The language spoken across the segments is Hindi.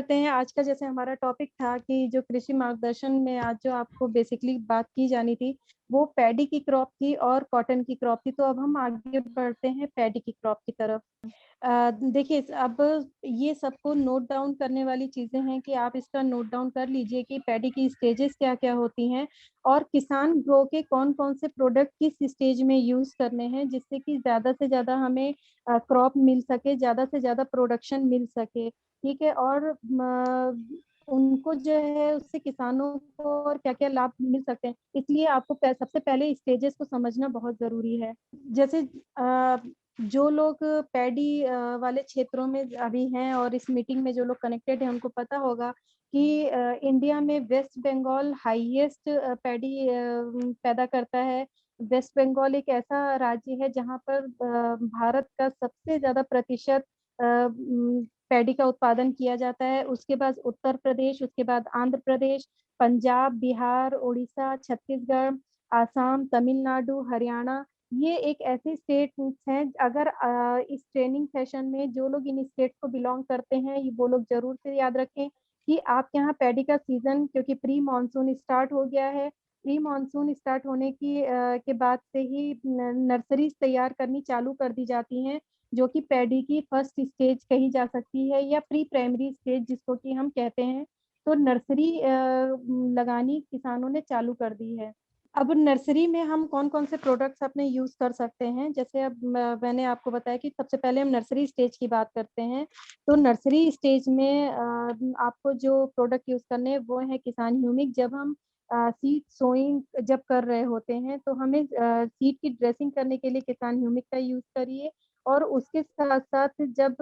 करते हैं आज का। जैसे हमारा टॉपिक था कि जो कृषि मार्गदर्शन में आज जो आपको बेसिकली बात की जानी थी वो पैडी की क्रॉप थी और कॉटन की क्रॉप थी। तो अब हम आगे बढ़ते हैं पैडी की क्रॉप की तरफ। देखिए, अब ये सबको नोट डाउन करने वाली चीजें हैं कि आप इसका नोट डाउन कर लीजिए कि पैडी की स्टेजेस क्या क्या होती हैं और किसान ग्रो के कौन कौन से प्रोडक्ट किस स्टेज में यूज करने हैं, जिससे कि ज्यादा से ज्यादा हमें क्रॉप मिल सके, ज्यादा से ज्यादा प्रोडक्शन मिल सके। ठीक है। और उनको जो है उससे किसानों को और क्या क्या लाभ मिल सकते हैं, इसलिए आपको सबसे पहले स्टेजेस को समझना बहुत जरूरी है। जैसे जो लोग पैडी वाले क्षेत्रों में अभी हैं और इस मीटिंग में जो लोग कनेक्टेड हैं उनको पता होगा कि इंडिया में वेस्ट बंगाल हाईएस्ट पैडी पैदा करता है। वेस्ट बंगाल एक ऐसा राज्य है जहां पर भारत का सबसे ज्यादा प्रतिशत पैडी का उत्पादन किया जाता है। उसके बाद उत्तर प्रदेश, उसके बाद आंध्र प्रदेश, पंजाब, बिहार, उड़ीसा, छत्तीसगढ़, आसाम, तमिलनाडु, हरियाणा, ये एक ऐसे स्टेट हैं। अगर इस ट्रेनिंग सेशन में जो लोग इन स्टेट को बिलोंग करते हैं वो लोग जरूर से याद रखें कि आपके यहाँ पैडी का सीजन, क्योंकि प्री मानसून स्टार्ट हो गया है। प्री मानसून स्टार्ट होने के बाद से ही नर्सरीज तैयार करनी चालू कर दी जाती हैं, जो कि पैडी की फर्स्ट स्टेज कही जा सकती है या प्री प्राइमरी स्टेज जिसको कि हम कहते हैं। तो नर्सरी लगानी किसानों ने चालू कर दी है। अब नर्सरी में हम कौन कौन से प्रोडक्ट्स अपने यूज कर सकते हैं, जैसे अब मैंने आपको बताया कि सबसे पहले हम नर्सरी स्टेज की बात करते हैं। तो नर्सरी स्टेज में आपको जो प्रोडक्ट यूज करने हैं वो है किसान ह्यूमिक। जब हम सीड सोइंग जब कर रहे होते हैं तो हमें सीड की ड्रेसिंग करने के लिए किसान ह्यूमिक का यूज करिए। और उसके साथ साथ जब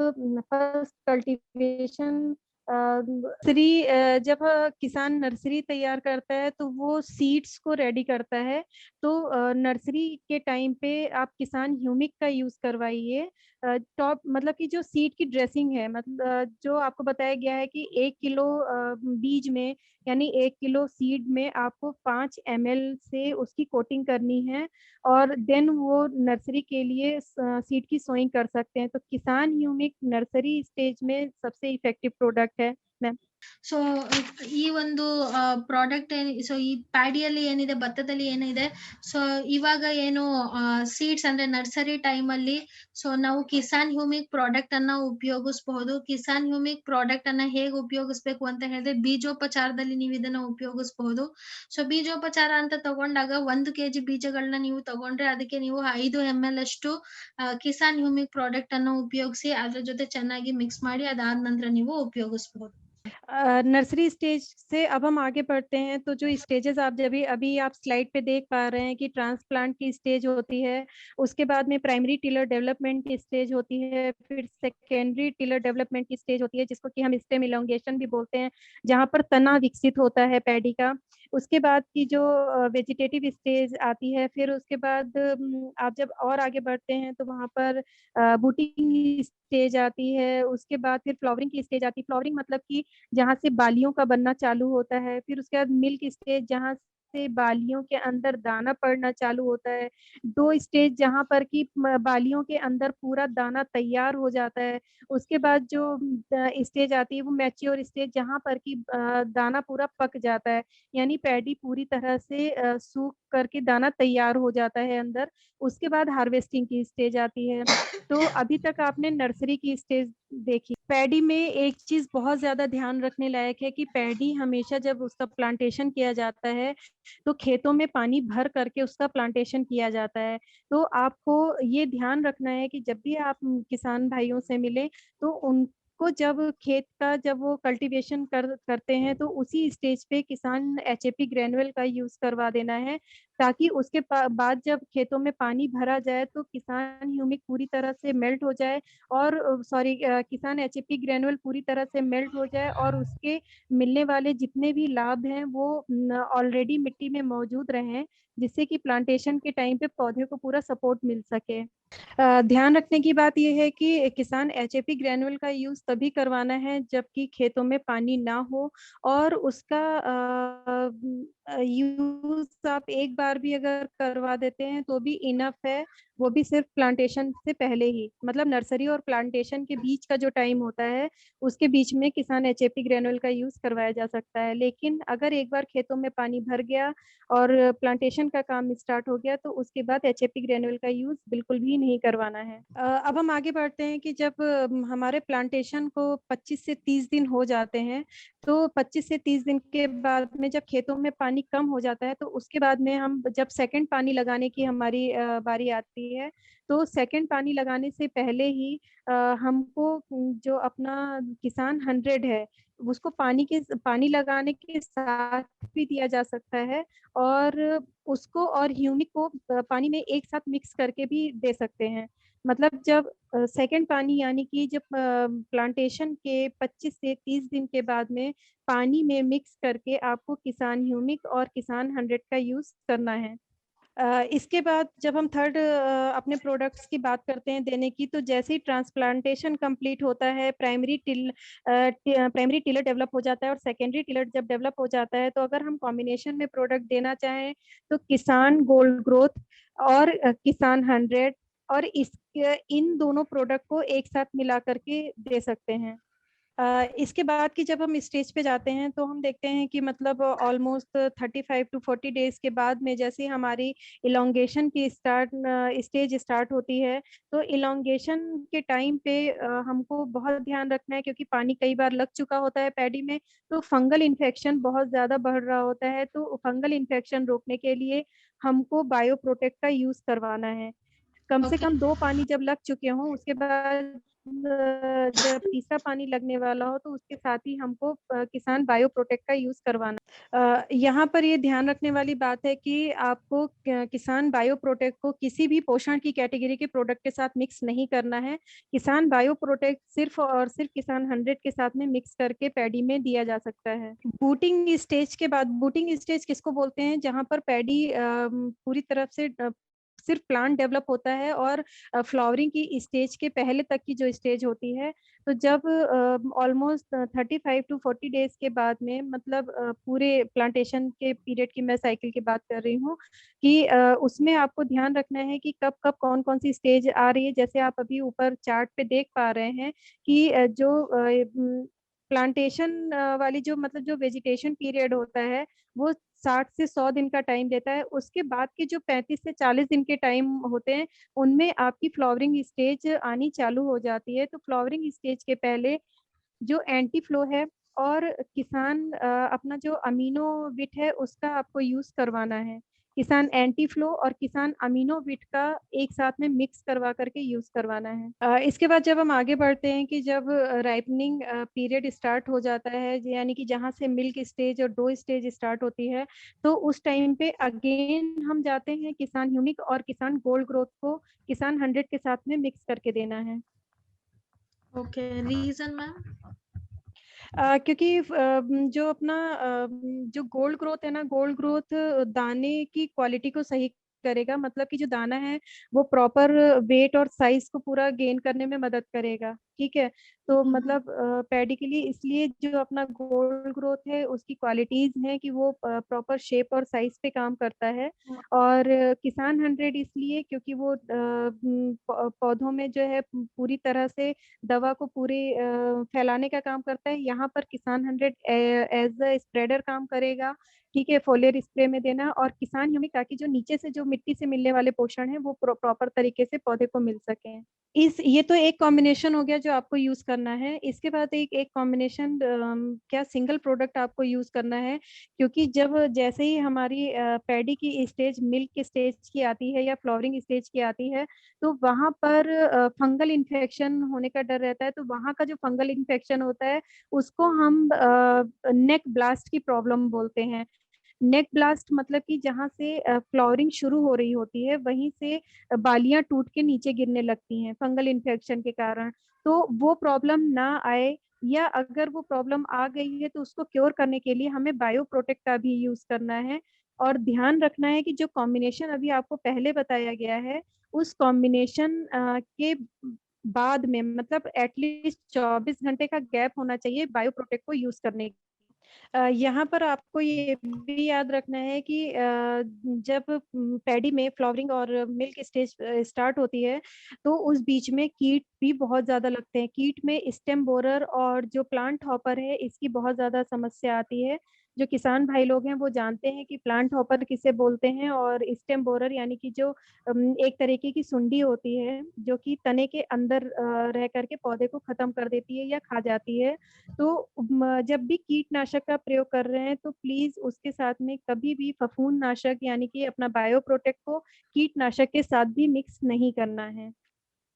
फर्स्ट कल्टीवेशन नर्सरी जब किसान नर्सरी तैयार करता है तो वो सीड्स को रेडी करता है। तो नर्सरी के टाइम पे आप किसान ह्यूमिक का यूज करवाइए। टॉप मतलब कि जो सीड की ड्रेसिंग है, मतलब जो आपको बताया गया है कि 1 किलो बीज में, यानी 1 किलो सीड में आपको 5 ml से उसकी कोटिंग करनी है और देन वो नर्सरी के लिए सीड की सोइंग कर सकते हैं। तो किसान ह्यूमिक नर्सरी स्टेज में सबसे इफेक्टिव प्रोडक्ट है मैम। ಸೊ ಈ ಒಂದು ಪ್ರಾಡಕ್ಟ್ ಸೊ ಈ ಪ್ಯಾಡಿಯಲ್ಲಿ ಏನಿದೆ, ಭತ್ತದಲ್ಲಿ ಏನಿದೆ, ಸೊ ಇವಾಗ ಏನು ಸೀಡ್ಸ್ ಅಂದ್ರೆ ನರ್ಸರಿ ಟೈಮ್ ಅಲ್ಲಿ ಸೊ ನಾವು ಕಿಸಾನ್ ಹ್ಯೂಮಿಕ್ ಪ್ರಾಡಕ್ಟ್ ಅನ್ನ ಉಪಯೋಗಿಸಬಹುದು. ಕಿಸಾನ್ ಹ್ಯೂಮಿಕ್ ಪ್ರಾಡಕ್ಟ್ ಅನ್ನ ಹೇಗೆ ಉಪಯೋಗಿಸ್ಬೇಕು ಅಂತ ಹೇಳಿದ್ರೆ, ಬೀಜೋಪಚಾರದಲ್ಲಿ ನೀವು ಇದನ್ನ ಉಪಯೋಗಿಸಬಹುದು. ಸೊ ಬೀಜೋಪಚಾರ ಅಂತ ತಗೊಂಡಾಗ 1 kg ಬೀಜಗಳನ್ನ ನೀವು ತಗೊಂಡ್ರೆ ಅದಕ್ಕೆ ನೀವು 5 ml ಅಷ್ಟು ಕಿಸಾನ್ ಹ್ಯೂಮಿಕ್ ಪ್ರಾಡಕ್ಟ್ ಅನ್ನು ಉಪಯೋಗಿಸಿ ಅದ್ರ ಜೊತೆ ಚೆನ್ನಾಗಿ ಮಿಕ್ಸ್ ಮಾಡಿ ಅದಾದ ನಂತರ ನೀವು ಉಪಯೋಗಿಸಬಹುದು. नर्सरी स्टेज से अब हम आगे बढ़ते हैं। तो जो स्टेजेस आप जब अभी आप स्लाइड पे देख पा रहे हैं कि ट्रांसप्लांट की स्टेज होती है, उसके बाद में प्राइमरी टिलर डेवलपमेंट की स्टेज होती है, फिर सेकेंडरी टिलर डेवलपमेंट की स्टेज होती है जिसको कि हम स्टेम इलोंगेशन भी बोलते हैं, जहाँ पर तना विकसित होता है पैडी का। उसके बाद की जो वेजिटेटिव स्टेज आती है, फिर उसके बाद आप जब और आगे बढ़ते हैं तो वहाँ पर बूटिंग स्टेज आती है। उसके बाद फिर फ्लावरिंग की स्टेज आती है। फ्लावरिंग मतलब कि जहाँ से बालियों का बनना चालू होता है। फिर उसके बाद मिल्क स्टेज, जहाँ से बालियों के अंदर दाना पड़ना चालू होता है। 2 स्टेज जहाँ पर कि बालियों के अंदर पूरा दाना तैयार हो जाता है। उसके बाद जो स्टेज आती है वो मैच्योर स्टेज, जहाँ पर कि दाना पूरा पक जाता है, यानी पैडी पूरी तरह से सूख करके दाना तैयार हो जाता है अंदर। उसके बाद हार्वेस्टिंग की स्टेज आती है। तो अभी तक आपने नर्सरी की स्टेज देखी। पैडी में एक चीज बहुत ज्यादा ध्यान रखने लायक है कि पैडी हमेशा जब उसका प्लांटेशन किया जाता है तो खेतों में पानी भर करके उसका प्लांटेशन किया जाता है। तो आपको ये ध्यान रखना है कि जब भी आप किसान भाइयों से मिले तो उनको जब खेत का जब वो कल्टीवेशन करते हैं तो उसी स्टेज पे किसान एचएपी ग्रेनुअल का यूज करवा देना है, ताकि उसके बाद जब खेतों में पानी भरा जाए तो किसान ह्यूमिक पूरी तरह से मेल्ट हो जाए और सॉरी किसान एचएपी ग्रेनुअल पूरी तरह से मेल्ट हो जाए और उसके मिलने वाले जितने भी लाभ हैं वो ऑलरेडी मिट्टी में मौजूद रहें, जिससे कि प्लांटेशन के टाइम पे पौधे को पूरा सपोर्ट मिल सके। ध्यान रखने की बात यह है कि किसान एचएपी ग्रेनुअल का यूज तभी करवाना है जबकि खेतों में पानी ना हो, और उसका यूज आप एक बार भी अगर करवा देते हैं तो भी इनफ है। वो भी सिर्फ प्लांटेशन से पहले ही, मतलब नर्सरी और प्लांटेशन के बीच का जो टाइम होता है उसके बीच में किसान एचएपी ग्रेनुअल का यूज करवाया जा सकता है। लेकिन अगर एक बार खेतों में पानी भर गया और प्लांटेशन का काम स्टार्ट हो गया तो उसके बाद एचएपी ग्रेनुअल का यूज बिल्कुल भी नहीं करवाना है। अब हम आगे बढ़ते हैं कि जब हमारे प्लांटेशन को 25 से 30 दिन हो जाते हैं, तो 25 से 30 दिन के बाद में जब खेतों में पानी कम हो जाता है तो उसके बाद में हम जब सेकंड पानी लगाने की हमारी बारी आती है, तो सेकंड पानी लगाने से पहले ही हमको जो अपना किसान 100 है उसको पानी लगाने के साथ भी दिया जा सकता है, और उसको और ह्यूमिक को पानी में एक साथ मिक्स करके भी दे सकते हैं। मतलब जब सेकंड पानी यानी कि जब प्लांटेशन के 25 से 30 दिन के बाद में पानी में मिक्स करके आपको किसान ह्यूमिक और किसान 100 का यूज करना है। इसके बाद जब हम थर्ड अपने प्रोडक्ट्स की बात करते हैं देने की, तो जैसे ही ट्रांसप्लांटेशन कंप्लीट होता है, प्राइमरी टिलर डेवलप हो जाता है और सेकेंडरी टिलर जब डेवलप हो जाता है, तो अगर हम कॉम्बिनेशन में प्रोडक्ट देना चाहें तो किसान गोल्ड ग्रोथ और किसान 100 और इन दोनों प्रोडक्ट को एक साथ मिला करके दे सकते हैं। इसके बाद की जब हम स्टेज पे जाते हैं तो हम देखते हैं कि मतलब ऑलमोस्ट 35 टू 40 डेज के बाद में जैसे हमारी इलोंगेशन की स्टेज स्टार्ट होती है, तो इलोंगेशन के टाइम पे हमको बहुत ध्यान रखना है, क्योंकि पानी कई बार लग चुका होता है पैडी में, तो फंगल इन्फेक्शन बहुत ज्यादा बढ़ रहा होता है। तो फंगल इन्फेक्शन रोकने के लिए हमको बायो प्रोटेक्ट का यूज करवाना है। कम से ओके। कम 2 पानी जब लग चुके हों उसके बाद जब तीसरा पानी लगने वाला हो तो उसके साथ ही हमको किसान बायो प्रोटेक्ट का यूज करवाना। यहाँ पर ये ध्यान रखने वाली बात है कि आपको किसान बायो प्रोटेक्ट को किसी भी पोषण की कैटेगरी के प्रोडक्ट के साथ मिक्स नहीं करना है। किसान बायो प्रोटेक्ट सिर्फ और सिर्फ किसान 100 के साथ में मिक्स करके पैडी में दिया जा सकता है। बूटिंग स्टेज के बाद, बूटिंग स्टेज किसको बोलते हैं, जहाँ पर पैडी पूरी तरफ से सिर्फ प्लांट डेवलप होता है और फ्लावरिंग की स्टेज के पहले तक की जो स्टेज होती है, तो जब ऑलमोस्ट 35 टू 40 डेज के बाद में, मतलब पूरे प्लांटेशन के पीरियड की मैं साइकिल की बात कर रही हूँ कि उसमें आपको ध्यान रखना है कि कब कब कौन कौन सी स्टेज आ रही है। जैसे आप अभी ऊपर चार्ट पे देख पा रहे हैं कि जो प्लांटेशन वाली जो मतलब जो वेजिटेशन पीरियड होता है वो 60 से 100 दिन का टाइम देता है। उसके बाद के जो 35 से 40 दिन के टाइम होते हैं उनमें आपकी फ्लावरिंग स्टेज आनी चालू हो जाती है। तो फ्लावरिंग स्टेज के पहले जो एंटी फ्लो है और किसान अपना जो अमीनो विट है उसका आपको यूज करवाना है। किसान एंटी फ्लो और किसान अमीनो विट का एक साथ में मिक्स करवा करके यूज करवाना है। इसके बाद जब हम आगे बढ़ते हैं कि जब राइपनिंग पीरियड स्टार्ट हो जाता है, यानी कि जहाँ से मिल्क स्टेज और डो स्टेज स्टार्ट होती है, तो उस टाइम पे अगेन हम जाते हैं किसान ह्यूमिक और किसान गोल्ड ग्रोथ को किसान 100 के साथ में मिक्स करके देना है। Okay, reason ma'am? क्योंकि जो अपना जो गोल्ड ग्रोथ है ना, गोल्ड ग्रोथ दाने की क्वालिटी को सही करेगा, मतलब कि जो दाना है वो प्रॉपर वेट और साइज को पूरा गेन करने में मदद करेगा। ठीक है, तो मतलब पैडी के लिए इसलिए जो अपना गोल्ड ग्रोथ है उसकी क्वालिटीज हैं कि वो प्रॉपर शेप और साइज पे काम करता है। और किसान 100 इसलिए क्योंकि वो पौधों में जो है पूरी तरह से दवा को पूरे फैलाने का काम करता है। यहाँ पर किसान 100 एज अ स्प्रेडर काम करेगा। ठीक है, फोलियर स्प्रे में देना, और किसान ह्यूमिक ताकि जो नीचे से जो मिट्टी से मिलने वाले पोषण है वो प्रॉपर तरीके से पौधे को मिल सके। इस ये तो एक कॉम्बिनेशन हो गया जो आपको यूज करना है। इसके बाद एक एक कॉम्बिनेशन क्या सिंगल प्रोडक्ट आपको यूज करना है, क्योंकि जब जैसे ही हमारी पैडी की स्टेज मिल्क स्टेज की आती है या फ्लावरिंग स्टेज की आती है, तो वहां पर फंगल इन्फेक्शन होने का डर रहता है। तो वहां का जो फंगल इन्फेक्शन होता है उसको हम नेक ब्लास्ट की प्रॉब्लम बोलते हैं। नेक ब्लास्ट मतलब कि जहाँ से फ्लावरिंग शुरू हो रही होती है वहीं से बालियां टूट के नीचे गिरने लगती हैं फंगल इन्फेक्शन के कारण। तो वो प्रॉब्लम ना आए, या अगर वो प्रॉब्लम आ गई है तो उसको क्योर करने के लिए हमें बायो प्रोटेक्ट का भी यूज करना है। और ध्यान रखना है कि जो कॉम्बिनेशन अभी आपको पहले बताया गया है उस कॉम्बिनेशन के बाद में, मतलब एटलीस्ट 24 घंटे का गैप होना चाहिए बायो प्रोटेक्ट को यूज करने। यहाँ पर आपको ये भी याद रखना है कि जब पैडी में फ्लावरिंग और मिल्क स्टेज स्टार्ट होती है, तो उस बीच में कीट भी बहुत ज़्यादा लगते हैं। कीट में स्टेम बोरर और जो प्लांट हॉपर है, इसकी बहुत ज़्यादा समस्या आती है। जो किसान भाई लोग हैं, वो जानते हैं कि प्लांट हॉपर किसे बोलते हैं, और स्टेम बोरर यानी कि जो एक तरीके की सुंडी होती है, जो कि तने के अंदर रह करके पौधे को खत्म कर देती है या खा जाती है। तो जब भी कीटनाशक का प्रयोग कर रहे हैं, तो प्लीज उसके साथ में कभी भी फफूंद नाशक यानी कि अपना बायो प्रोटेक्ट को कीटनाशक के साथ भी मिक्स नहीं करना है।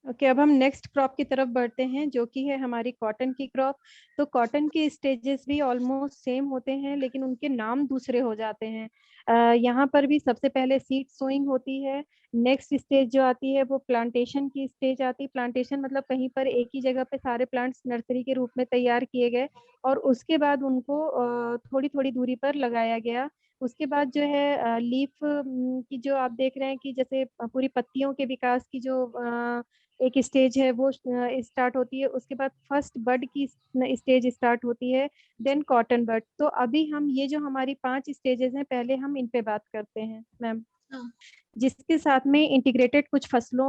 ओके, अब हम नेक्स्ट क्रॉप की तरफ बढ़ते हैं, जो कि है हमारी कॉटन की क्रॉप। तो कॉटन के स्टेजेस भी ऑलमोस्ट सेम होते हैं, लेकिन उनके नाम दूसरे हो जाते हैं। यहाँ पर भी सबसे पहले सीड सोइंग होती है। नेक्स्ट स्टेज जो आती है वो प्लांटेशन की स्टेज आती है। प्लांटेशन मतलब कहीं पर एक ही जगह पे सारे प्लांट्स नर्सरी के रूप में तैयार किए गए, और उसके बाद उनको थोड़ी थोड़ी दूरी पर लगाया गया। उसके बाद जो है लीफ की जो आप देख रहे हैं कि जैसे पूरी पत्तियों के विकास की जो एक स्टेज है वो स्टार्ट होती है। उसके बाद फर्स्ट बड की स्टेज स्टार्ट होती है, देन कॉटन बड। तो अभी हम ये जो हमारी 5 स्टेजेस हैं, पहले हम इन पे बात करते हैं मैम, हाँ, जिसके साथ में इंटीग्रेटेड कुछ फसलों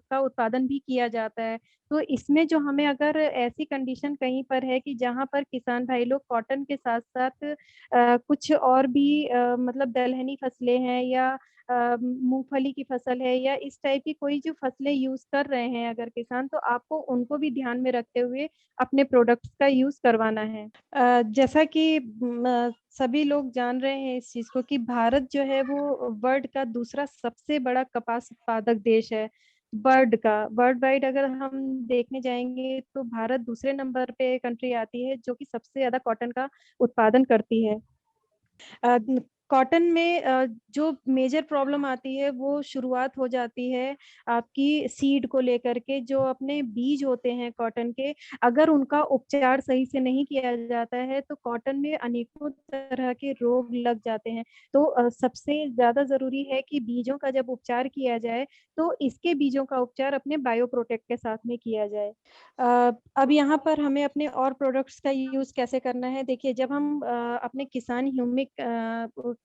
का उत्पादन भी किया जाता है। तो इसमें जो हमें अगर ऐसी कंडीशन कहीं पर है कि जहाँ पर किसान भाई लोग कॉटन के साथ साथ कुछ और भी मतलब दलहनी फसलें हैं, या मूंगफली की फसल है, या इस टाइप की कोई जो फसलें यूज कर रहे हैं अगर किसान, तो आपको उनको भी ध्यान में रखते हुए अपने प्रोडक्ट्स का यूज करवाना है। जैसा कि सभी लोग जान रहे हैं इस चीज को कि भारत जो है वो वर्ल्ड का दूसरा सबसे बड़ा कपास उत्पादक देश है। वर्ल्ड वाइड अगर हम देखने जाएंगे, तो भारत दूसरे नंबर पे कंट्री आती है जो कि सबसे ज्यादा कॉटन का उत्पादन करती है। कॉटन में जो मेजर प्रॉब्लम आती है वो शुरुआत हो जाती है आपकी सीड को लेकर के। जो अपने बीज होते हैं कॉटन के, अगर उनका उपचार सही से नहीं किया जाता है, तो कॉटन में अनेकों तरह के रोग लग जाते हैं। तो सबसे ज्यादा जरूरी है कि बीजों का जब उपचार किया जाए, तो इसके बीजों का उपचार अपने बायो प्रोटेक्ट के साथ में किया जाए। अब यहाँ पर हमें अपने और प्रोडक्ट्स का यूज कैसे करना है। देखिए, जब हम अपने किसान ह्यूमिक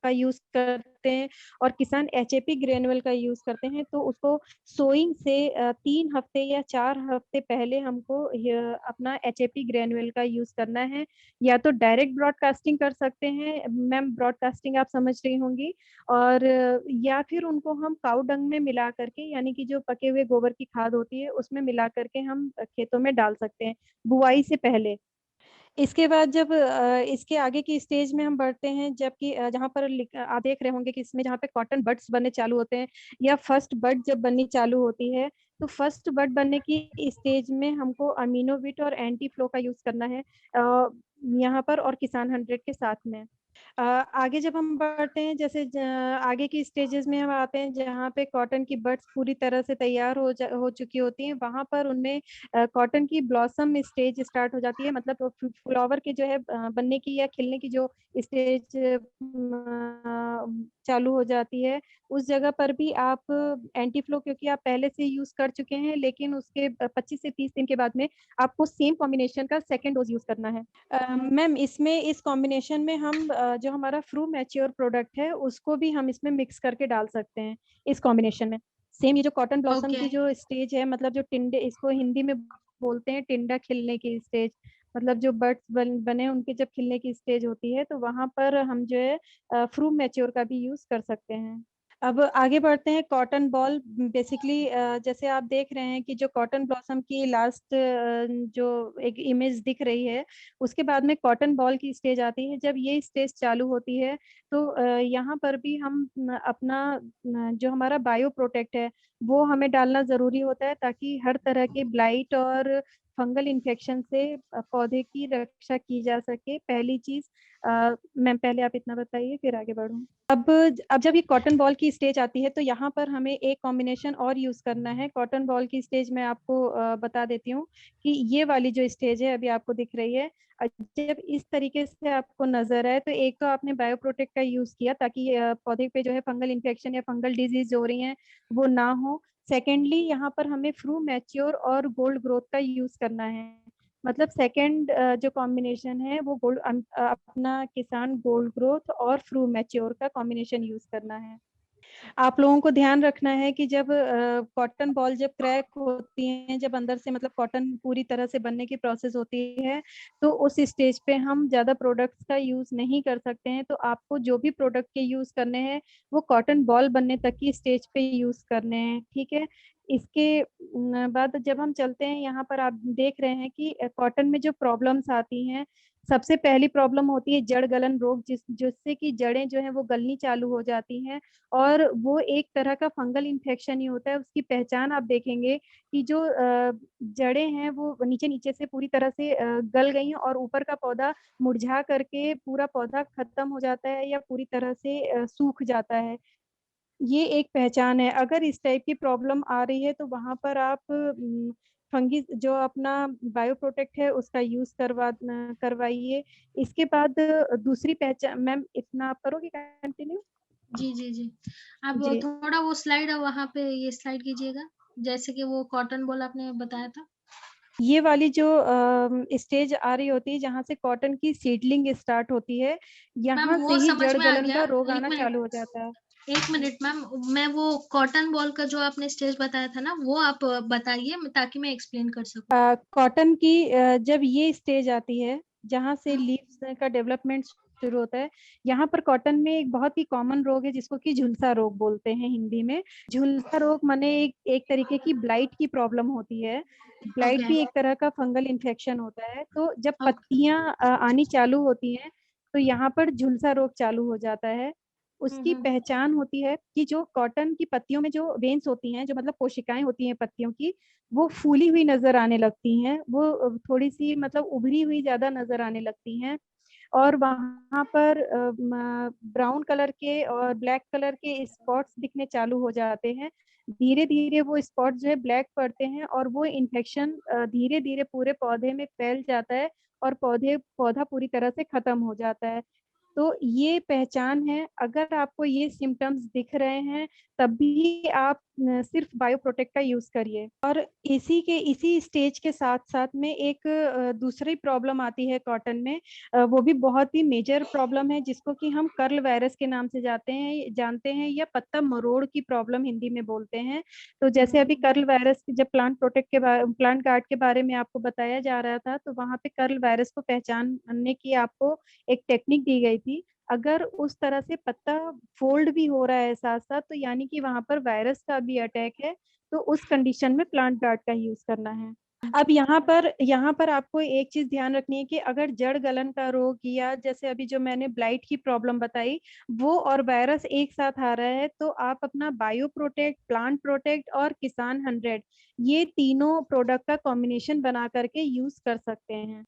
का यूज करते हैं और किसान एचएपी ग्रेनुअल का यूज करते हैं, तो उसको सोइंग से 3 हफ्ते या 4 हफ्ते पहले हमको अपना एचएपी ग्रेनुअल का यूज करना है। या तो डायरेक्ट ब्रॉडकास्टिंग कर सकते हैं मैम, ब्रॉडकास्टिंग आप समझ रही होंगी। और या फिर उनको हम काऊ डंग में मिला करके, यानी कि जो पके हुए गोबर की खाद होती है उसमें मिला करके हम खेतों में डाल सकते हैं बुआई से पहले। इसके बाद जब इसके आगे की स्टेज में हम बढ़ते हैं, जबकि जहाँ पर आप देख रहे होंगे कि इसमें जहाँ पे कॉटन बड्स बनने चालू होते हैं, या फर्स्ट बड जब बननी चालू होती है, तो फर्स्ट बड बनने की स्टेज में हमको अमीनोविट और एंटी फ्लो का यूज करना है यहाँ पर, और किसान 100 के साथ में। आगे जब हम बढ़ते हैं, जैसे आगे की स्टेजेस में हम आते हैं जहाँ पे कॉटन की बड्स पूरी तरह से तैयार हो चुकी होती हैं, वहां पर उनमें कॉटन की ब्लॉसम स्टेज स्टार्ट हो जाती है। मतलब फ्लावर के जो है बनने की या खिलने की जो स्टेज चालू हो जाती है, उस जगह पर भी आप एंटी फ्लो, क्योंकि आप पहले से यूज कर चुके हैं, लेकिन उसके 25 से 30 दिन के बाद में आपको सेम कॉम्बिनेशन का सेकेंड डोज यूज करना है। मैम, इसमें इस कॉम्बिनेशन में हम जो हमारा फ्रू मैच्योर प्रोडक्ट है उसको भी हम इसमें मिक्स करके डाल सकते हैं इस कॉम्बिनेशन में। सेम ये जो कॉटन ब्लॉसम ओके, की जो स्टेज है, मतलब जो टिंडे, इसको हिंदी में बोलते हैं टिंडा खिलने की स्टेज, मतलब जो बर्ड्स बने उनके जब खिलने की स्टेज होती है, तो वहां पर हम जो है फ्रू मैच्योर का भी यूज कर सकते हैं। अब आगे बढ़ते हैं कॉटन बॉल। बेसिकली जैसे आप देख रहे हैं कि जो कॉटन ब्लॉसम की लास्ट जो एक इमेज दिख रही है, उसके बाद में कॉटन बॉल की स्टेज आती है। जब ये स्टेज चालू होती है, तो यहाँ पर भी हम अपना जो हमारा बायो प्रोटेक्ट है वो हमें डालना जरूरी होता है, ताकि हर तरह के ब्लाइट और फंगल इन्फेक्शन से पौधे की रक्षा की जा सके। पहली चीज, मैम पहले आप इतना बताइए फिर आगे बढ़ूँ। अब जब ये कॉटन बॉल की स्टेज आती है, तो यहाँ पर हमें एक कॉम्बिनेशन और यूज करना है। कॉटन बॉल की स्टेज मैं आपको बता देती हूँ कि ये वाली जो स्टेज है अभी आपको दिख रही है, जब इस तरीके से आपको नजर आए, तो एक तो आपने बायो प्रोटेक्ट का यूज किया ताकि पौधे पे जो है फंगल इन्फेक्शन या फंगल डिजीज जो हो रही हैं वो ना हो। सेकेंडली, यहाँ पर हमें फ्रू मैच्योर और गोल्ड ग्रोथ का यूज करना है। मतलब सेकंड जो कॉम्बिनेशन है वो अपना किसान गोल्ड ग्रोथ और फ्रू मैच्योर का कॉम्बिनेशन यूज करना है। आप लोगों को ध्यान रखना है कि जब कॉटन बॉल जब क्रैक होती है, जब अंदर से मतलब कॉटन पूरी तरह से बनने की प्रोसेस होती है, तो उस स्टेज पे हम ज्यादा प्रोडक्ट्स का यूज नहीं कर सकते हैं। तो आपको जो भी प्रोडक्ट के यूज करने हैं वो कॉटन बॉल बनने तक की स्टेज पे यूज करने हैं, ठीक है। इसके बाद जब हम चलते हैं, यहाँ पर आप देख रहे हैं कि कॉटन में जो प्रॉब्लम्स आती हैं, सबसे पहली प्रॉब्लम होती है जड़ गलन रोग, जिससे कि जड़ें जो है वो गलनी चालू हो जाती हैं। और वो एक तरह का फंगल इन्फेक्शन ही होता है। उसकी पहचान आप देखेंगे कि जो जड़ें हैं वो नीचे नीचे से पूरी तरह से गल गई हैं और ऊपर का पौधा मुरझा करके पूरा पौधा खत्म हो जाता है या पूरी तरह से सूख जाता है। ये एक पहचान है। अगर इस टाइप की प्रॉब्लम आ रही है तो वहां पर आप फंगी जो अपना बायो प्रोटेक्ट है उसका यूज करवाइए। इसके बाद दूसरी पहचान, मैम इतना आप करोगे कंटिन्यू? जी, जी, जी। आप जी, थोड़ा वो स्लाइड वहाँ पे ये स्लाइड कीजिएगा, जैसे कि वो कॉटन बॉल आपने बताया था। ये वाली जो स्टेज आ रही होती है जहाँ से कॉटन की सीडलिंग स्टार्ट होती है, मैम यहाँ से वो ही समझ जड़ में आ गलन गया। का रोग 1 आना मिनट, चालू हो जाता है। 1 मिनट मैम, मैं वो कॉटन बॉल का जो आपने स्टेज बताया था ना, वो आप बताइए ताकि मैं एक्सप्लेन कर सकूँ। कॉटन की जब ये स्टेज आती है जहाँ से हुँ, लीव्स का डेवलपमेंट शुरू होता है, यहाँ पर कॉटन में एक बहुत ही कॉमन रोग है जिसको कि झुलसा रोग बोलते हैं हिंदी में। झुलसा रोग माने एक तरीके की ब्लाइट की प्रॉब्लम होती है। ब्लाइट ओके, भी एक तरह का फंगल इन्फेक्शन होता है। तो जब ओके। पत्तियां आनी चालू होती हैं तो यहाँ पर झुलसा रोग चालू हो जाता है। हुँ, उसकी हुँ। पहचान होती है कि जो कॉटन की पत्तियों में जो वेन्स होती हैं, जो मतलब कोशिकाएं होती हैं पत्तियों की, वो फूली हुई नजर आने लगती हैं। वो थोड़ी सी मतलब उभरी हुई ज्यादा नजर आने लगती हैं। और वहां पर ब्राउन कलर के और ब्लैक कलर के स्पॉट्स दिखने चालू हो जाते हैं। धीरे धीरे वो स्पॉट जो है ब्लैक पड़ते हैं और वो इन्फेक्शन धीरे धीरे पूरे पौधे में फैल जाता है और पौधा पूरी तरह से खत्म हो जाता है। तो ये पहचान है। अगर आपको ये सिम्टम्स दिख रहे हैं तब भी आप सिर्फ बायो प्रोटेक्ट का यूज करिए। और इसी स्टेज के साथ साथ में एक दूसरी प्रॉब्लम आती है कॉटन में। वो भी बहुत ही मेजर प्रॉब्लम है जिसको कि हम कर्ल वायरस के नाम से जानते हैं या पत्ता मरोड़ की प्रॉब्लम हिंदी में बोलते हैं। तो हुँ, जैसे अभी हुँ। कर्ल वायरस जब प्लांट गार्ड के बारे में आपको बताया जा रहा था, तो वहां पे कर्ल वायरस को पहचानने की आपको एक टेक्निक दी गई थी। अगर उस तरह से पत्ता फोल्ड भी हो रहा है साथ साथ, तो यानी कि वहां पर वायरस का भी अटैक है। तो उस कंडीशन में प्लांट गार्ड का यूज करना है। अब यहाँ पर आपको एक चीज ध्यान रखनी है कि अगर जड़ गलन का रोग या जैसे अभी जो मैंने ब्लाइट की प्रॉब्लम बताई, वो और वायरस एक साथ आ रहा है, तो आप अपना बायो प्रोटेक्ट, प्लांट प्रोटेक्ट और किसान 100, ये तीनों प्रोडक्ट का कॉम्बिनेशन बना करके यूज कर सकते हैं।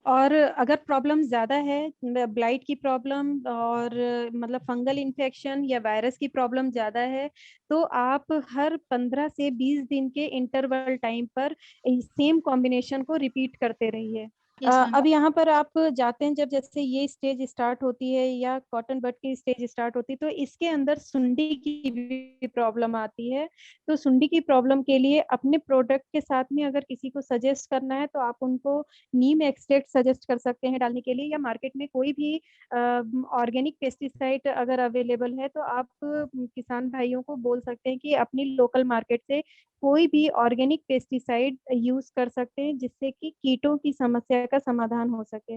और अगर प्रॉब्लम ज्यादा है, ब्लाइट की प्रॉब्लम और मतलब फंगल इन्फेक्शन या वायरस की प्रॉब्लम ज्यादा है, तो आप हर 15 से 20 दिन के इंटरवल टाइम पर सेम कॉम्बिनेशन को रिपीट करते रहिए। Yes ma'am. अब यहाँ पर आप जाते हैं, जब जैसे ये स्टेज स्टार्ट होती है या कॉटन बड की स्टेज स्टार्ट होती है, तो इसके अंदर सुंडी की भी प्रॉब्लम आती है। तो सुंडी की प्रॉब्लम के लिए अपने प्रोडक्ट के साथ में अगर किसी को सजेस्ट करना है तो आप उनको नीम एक्सट्रैक्ट सजेस्ट कर सकते हैं डालने के लिए, या मार्केट में कोई भी ऑर्गेनिक पेस्टिसाइड अगर अवेलेबल है तो आप किसान भाइयों को बोल सकते हैं कि अपनी लोकल मार्केट से कोई भी ऑर्गेनिक पेस्टिसाइड यूज कर सकते हैं जिससे कि कीटों की समस्या का समाधान हो सके।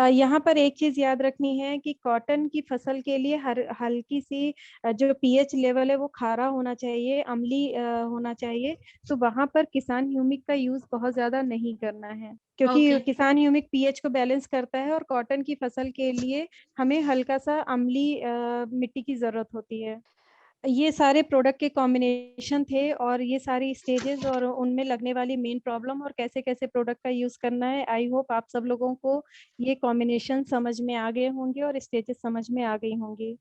यहाँ पर एक चीज याद रखनी है कि कॉटन की फसल के लिए हर हल्की सी जो पीएच लेवल है वो खारा होना चाहिए, अम्ली होना चाहिए। तो वहां पर किसान ह्यूमिक का यूज बहुत ज्यादा नहीं करना है, ओके, क्योंकि किसान ह्यूमिक पीएच को बैलेंस करता है और कॉटन की फसल के लिए हमें हल्का सा अम्ली मिट्टी की जरूरत होती है। ये सारे प्रोडक्ट के कॉम्बिनेशन थे और ये सारी स्टेजेस और उनमें लगने वाली मेन प्रॉब्लम और कैसे कैसे प्रोडक्ट का यूज करना है। आई होप आप सब लोगों को ये कॉम्बिनेशन समझ में आ गए होंगे और स्टेजेस समझ में आ गई होंगी।